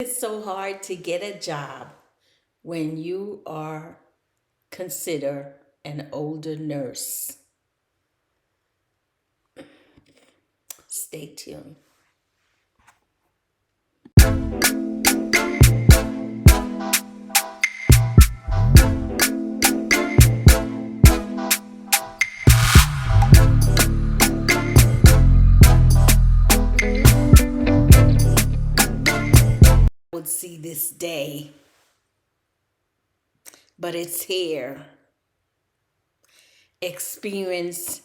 It's so hard to get a job when you are considered an older nurse. Stay tuned. Would see this day, but it's here. Experience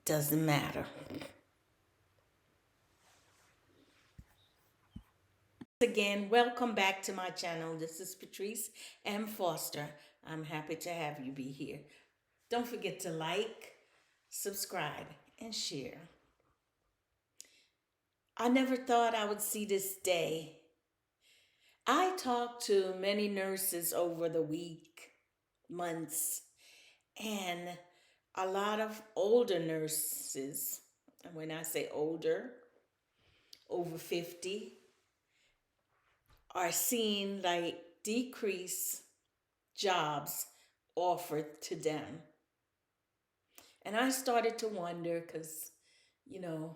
doesn't matter. Again, welcome back to my channel. This is Patrice M. Foster. I'm happy to have you be here. Don't forget to like, subscribe, and share. I never thought I would see this day. I talked to many nurses over the week, months, and a lot of older nurses. And when I say older, over 50, are seeing like decrease jobs offered to them. And I started to wonder because, you know,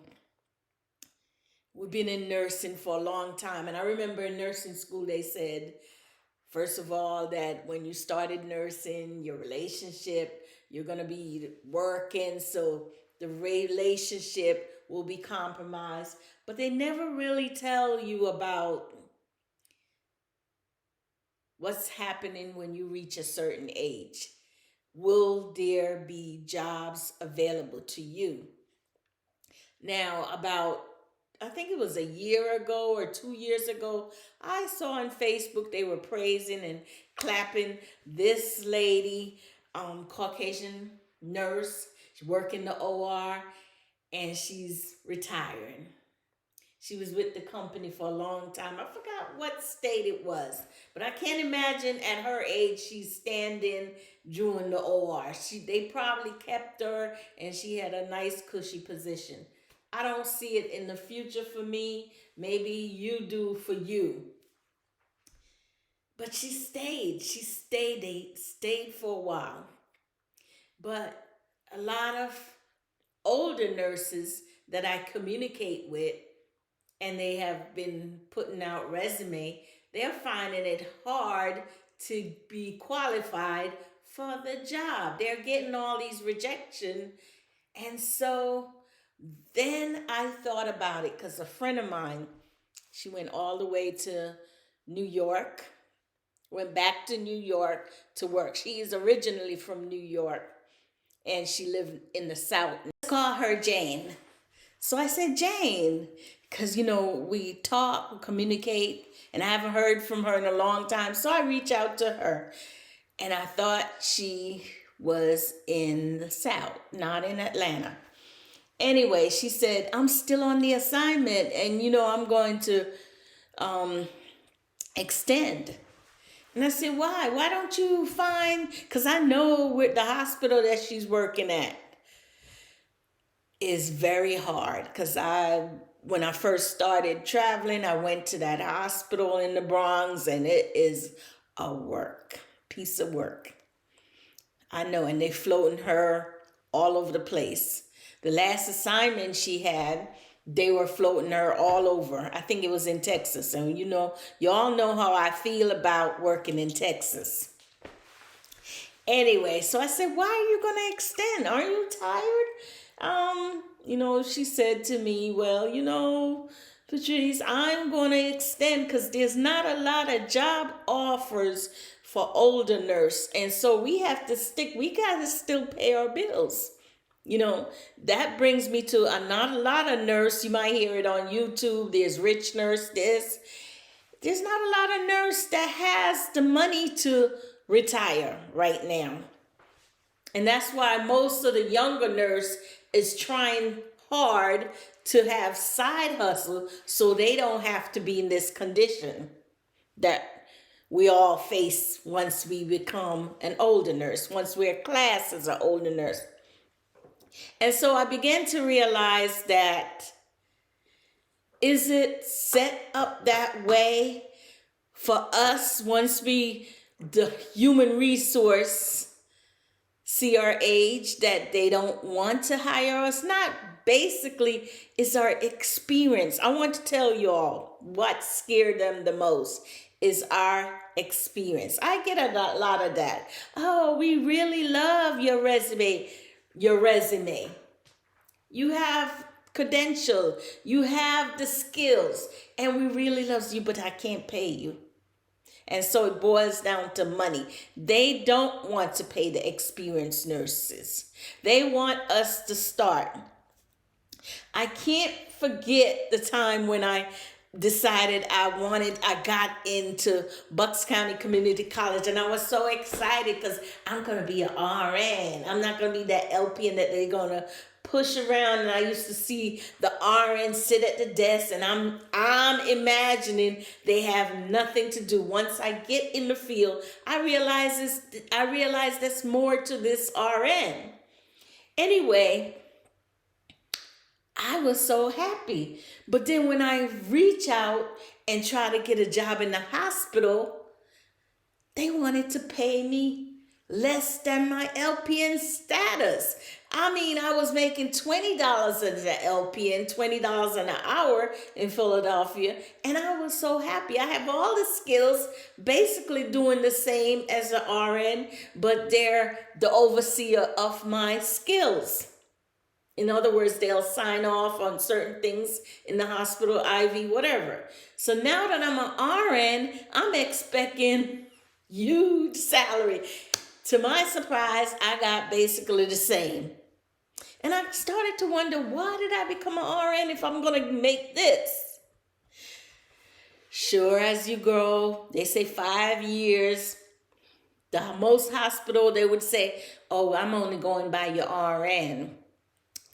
we've been in nursing for a long time. And I remember in nursing school, they said, first of all, that when you started nursing, your relationship, you're going to be working. So the relationship will be compromised. But they never really tell you about what's happening when you reach a certain age. Will there be jobs available to you? Now, about, I think it was a year ago or 2 years ago, I saw on Facebook they were praising and clapping this lady, Caucasian nurse. She worked in the OR and she's retiring. She was with the company for a long time. I forgot what state it was, but I can't imagine at her age she's standing during the OR. They probably kept her and she had a nice cushy position. I don't see it in the future for me. Maybe you do for you. But she stayed. They stayed for a while. But a lot of older nurses that I communicate with, and they have been putting out resume, they're finding it hard to be qualified for the job. They're getting all these rejection. And so then I thought about it because a friend of mine, she went all the way to New York, went back to New York to work. She is originally from New York and she lived in the South. Let's call her Jane. So I said, Jane, because, we talk, communicate, and I haven't heard from her in a long time. So I reached out to her, and I thought she was in the South, not in Atlanta. Anyway, she said, I'm still on the assignment, and, I'm going to extend. And I said, why? Why don't you find, because I know with the hospital that she's working at is very hard because when I first started traveling, I went to that hospital in the Bronx and it is a piece of work. I know, and they floating her all over the place. The last assignment she had, they were floating her all over. I think it was in Texas. And y'all know how I feel about working in Texas. Anyway, so I said, why are you going to extend? Aren't you tired? She said to me, well, Patrice, I'm going to extend because there's not a lot of job offers for older nurse. And so we got to still pay our bills. That brings me to not a lot of nurse. You might hear it on YouTube. There's rich nurse, there's not a lot of nurse that has the money to retire right now. And that's why most of the younger nurse is trying hard to have side hustle so they don't have to be in this condition that we all face once we become an older nurse, once we're classed as an older nurse. And so I began to realize that is it set up that way for us once the human resource, see our age, that they don't want to hire us? Not basically, it's our experience. I want to tell you all what scared them the most is our experience. I get a lot of that. Oh, we really love your resume. Your resume. You have credential. You have the skills. And we really love you, but I can't pay you. And so it boils down to money. They don't want to pay the experienced nurses. They want us to start. I can't forget the time when I decided I got into Bucks County Community College, and I was so excited because I'm going to be an RN. I'm not going to be that LPN that they're going to push around. And I used to see the RN sit at the desk, and I'm imagining they have nothing to do. Once I get in the field, I realize there's more to this RN. Anyway, I was so happy. But then when I reach out and try to get a job in the hospital, they wanted to pay me less than my LPN status. I mean, I was making $20 as an LPN, $20 an hour in Philadelphia, and I was so happy. I have all the skills, basically doing the same as an RN, but they're the overseer of my skills. In other words, they'll sign off on certain things in the hospital, IV, whatever. So now that I'm an RN, I'm expecting huge salary. To my surprise, I got basically the same. And I started to wonder, why did I become an RN if I'm going to make this? Sure, as you grow, they say 5 years. The most hospital, they would say, oh, I'm only going by your RN.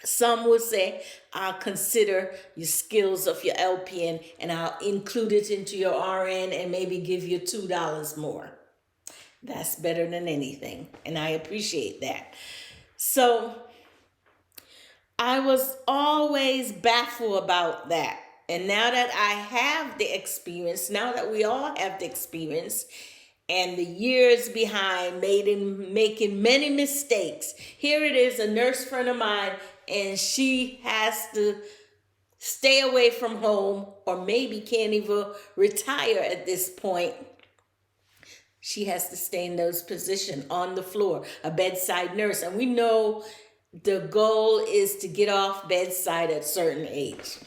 Some would say, I'll consider your skills of your LPN and I'll include it into your RN and maybe give you $2 more. That's better than anything. And I appreciate that. So I was always baffled about that. And now that I have the experience, now that we all have the experience, and the years behind making many mistakes. Here it is, a nurse friend of mine, and she has to stay away from home or maybe can't even retire at this point. She has to stay in those positions on the floor, a bedside nurse. And we know the goal is to get off bedside at a certain age.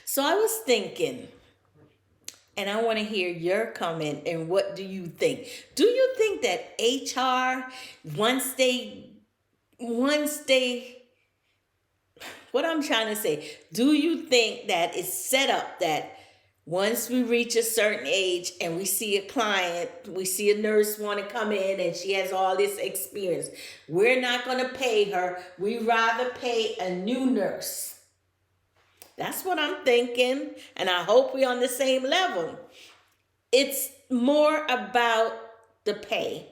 So I was thinking, and I want to hear your comment and what do you think? Do you think that HR, once they, what I'm trying to say, do you think that it's set up that once we reach a certain age and we see a client, we see a nurse want to come in and she has all this experience, we're not going to pay her. We rather pay a new nurse. That's what I'm thinking, and I hope we're on the same level. It's more about the pay.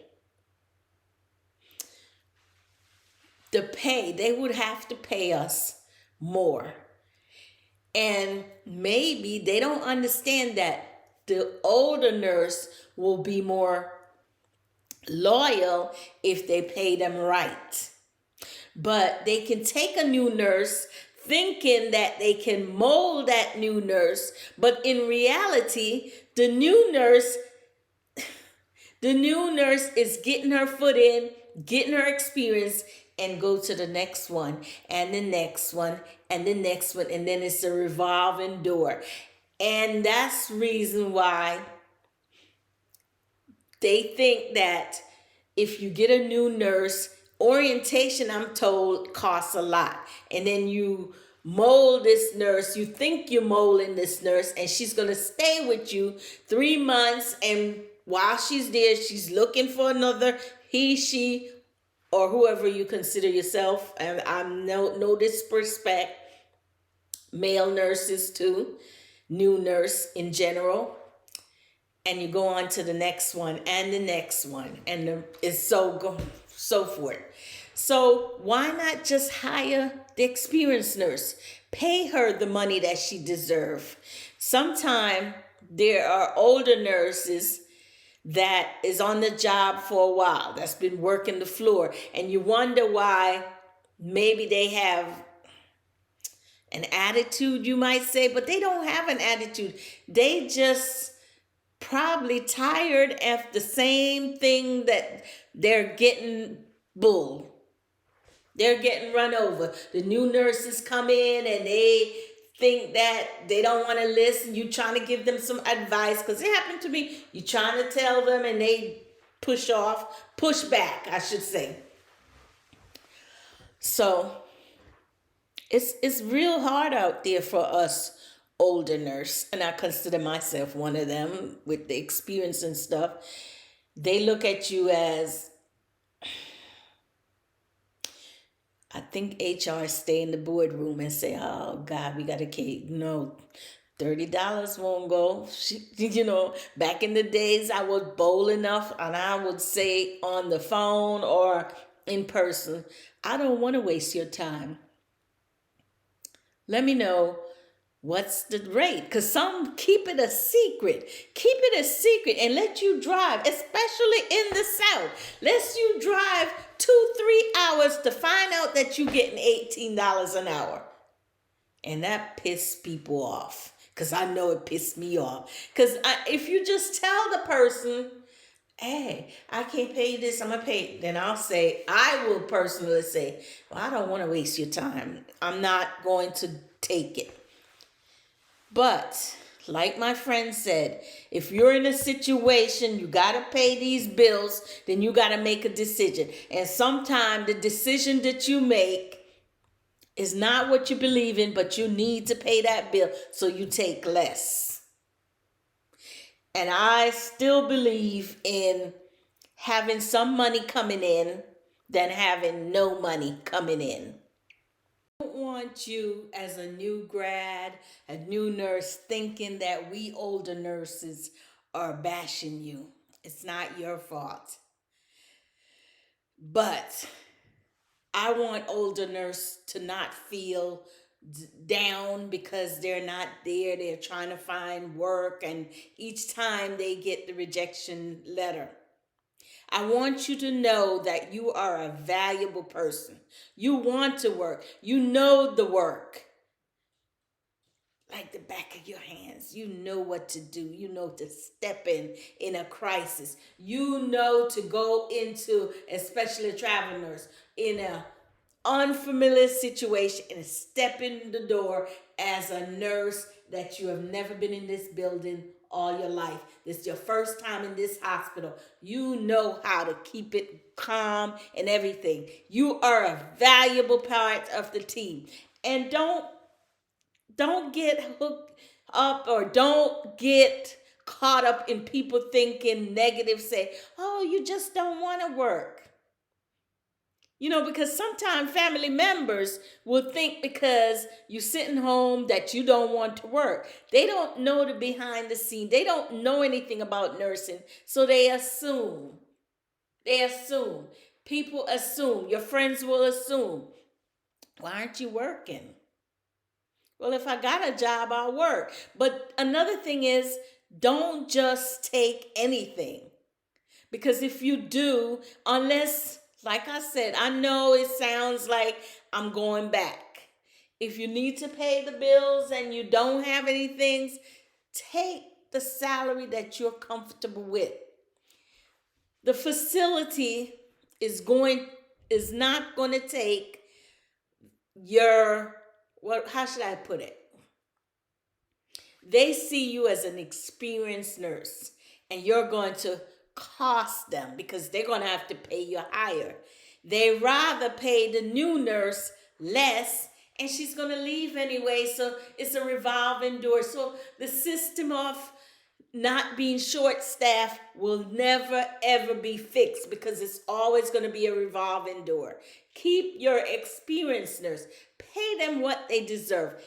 The pay, they would have to pay us more. And maybe they don't understand that the older nurse will be more loyal if they pay them right. But they can take a new nurse thinking that they can mold that new nurse, but in reality, the new nurse is getting her foot in, getting her experience, and go to the next one, and the next one, and the next one, and then it's a revolving door. And that's the reason why they think that if you get a new nurse, orientation, I'm told, costs a lot. And then you mold this nurse. You think you're molding this nurse, and she's going to stay with you 3 months. And while she's there, she's looking for another he, she, or whoever you consider yourself. And I no disrespect, male nurses too, new nurse in general. And you go on to the next one and the next one. And it's so forth. So why not just hire the experienced nurse? Pay her the money that she deserves. Sometimes there are older nurses that is on the job for a while, that's been working the floor, and you wonder why. Maybe they have an attitude, you might say, but they don't have an attitude. They just probably tired of the same thing that they're getting bull. They're getting run over. The new nurses come in and they think that they don't want to listen. You trying to give them some advice, because it happened to me. You trying to tell them and they push back, I should say. So it's real hard out there for us older nurse, and I consider myself one of them with the experience and stuff. They look at you as, I think HR stay in the boardroom and say, "Oh God, we got to keep no." $30 won't go. Back in the days, I was bold enough and I would say on the phone or in person, "I don't want to waste your time. Let me know what's the rate." Because some keep it a secret. Keep it a secret and let you drive, especially in the South. Let you drive 2-3 hours to find out that you're getting $18 an hour. And that pissed people off. Because I know it pissed me off. Because if you just tell the person, "Hey, I can't pay you this, I'm going to pay," then I will personally say, "Well, I don't want to waste your time. I'm not going to take it." But like my friend said, if you're in a situation, you got to pay these bills, then you got to make a decision. And sometimes the decision that you make is not what you believe in, but you need to pay that bill, so you take less. And I still believe in having some money coming in than having no money coming in. I don't want you as a new grad, a new nurse, thinking that we older nurses are bashing you. It's not your fault. But I want older nurses to not feel down because they're not there. They're trying to find work, and each time they get the rejection letter. I want you to know that you are a valuable person. You want to work. You know the work like the back of your hands. You know what to do. You know to step in a crisis. You know to go into, especially a travel nurse, in a unfamiliar situation and step in the door as a nurse that you have never been in this building all your life. This is your first time in this hospital. You know how to keep it calm and everything. You are a valuable part of the team. And don't get hooked up, or don't get caught up in people thinking negative, say, "Oh, you just don't want to work." Because sometimes family members will think because you're sitting home that you don't want to work. They don't know the behind the scene. They don't know anything about nursing. So they assume. People assume. Your friends will assume. "Why aren't you working?" Well, if I got a job, I'll work. But another thing is, don't just take anything. Because if you do, unless, like I said, I know it sounds like I'm going back. If you need to pay the bills and you don't have any things, take the salary that you're comfortable with. The facility is not going to take how should I put it? They see you as an experienced nurse, and you're going to cost them because they're going to have to pay you higher. They rather pay the new nurse less, and she's going to leave anyway, so it's a revolving door. So the system of not being short staffed will never ever be fixed, because it's always going to be a revolving door. Keep your experienced nurse. Pay them what they deserve.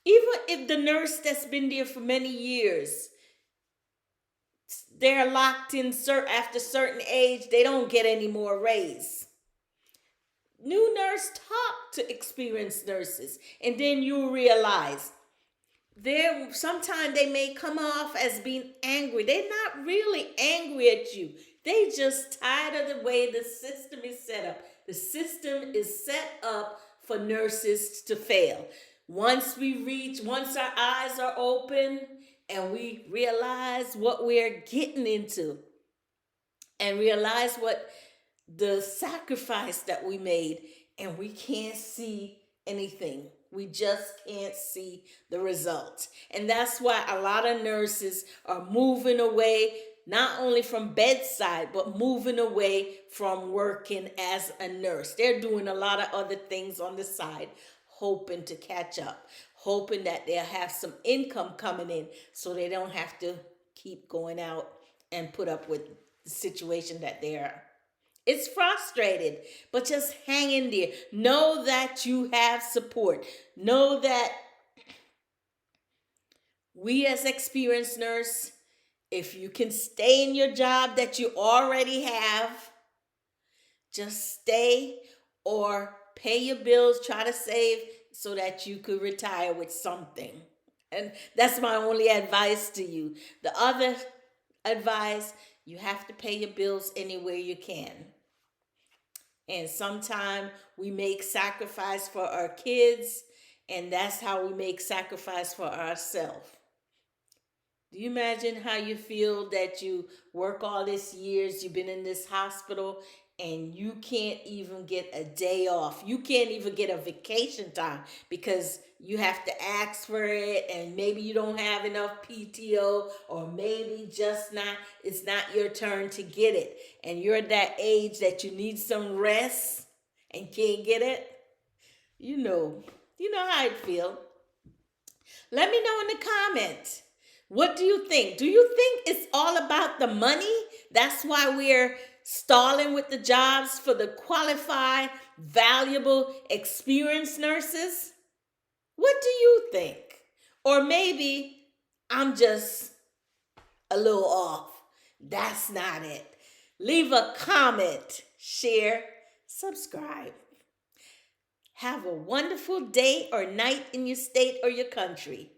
Even if the nurse that's been there for many years, they're locked in after certain age, they don't get any more raise. new nurse talk to experienced nurses, and then you realize there sometimes they may come off as being angry. They're not really angry at you. They just tired of the way the system is set up. The system is set up for nurses to fail. Once our eyes are open and we realize what we're getting into and realize what the sacrifice that we made, and we can't see anything. We just can't see the results. And that's why a lot of nurses are moving away, not only from bedside, but moving away from working as a nurse. They're doing a lot of other things on the side, hoping to catch up, hoping that they'll have some income coming in so they don't have to keep going out and put up with the situation that they're. It's frustrated, but just hang in there. Know that you have support. Know that we as experienced nurse, if you can stay in your job that you already have, just stay or pay your bills, try to save so that you could retire with something. And that's my only advice to you. The other advice, you have to pay your bills anywhere you can. And sometimes we make sacrifice for our kids, and that's how we make sacrifice for ourselves. Do you imagine how you feel that you work all these years, you've been in this hospital, and you can't even get a day off? You can't even get a vacation time because you have to ask for it, and maybe you don't have enough PTO, or maybe it's not your turn to get it. And you're at that age that you need some rest and can't get it. You know how I feel. Let me know in the comments. What do you think? Do you think it's all about the money? That's why we're stalling with the jobs for the qualified, valuable, experienced nurses? What do you think? Or maybe I'm just a little off. That's not it. Leave a comment, share, subscribe. Have a wonderful day or night in your state or your country.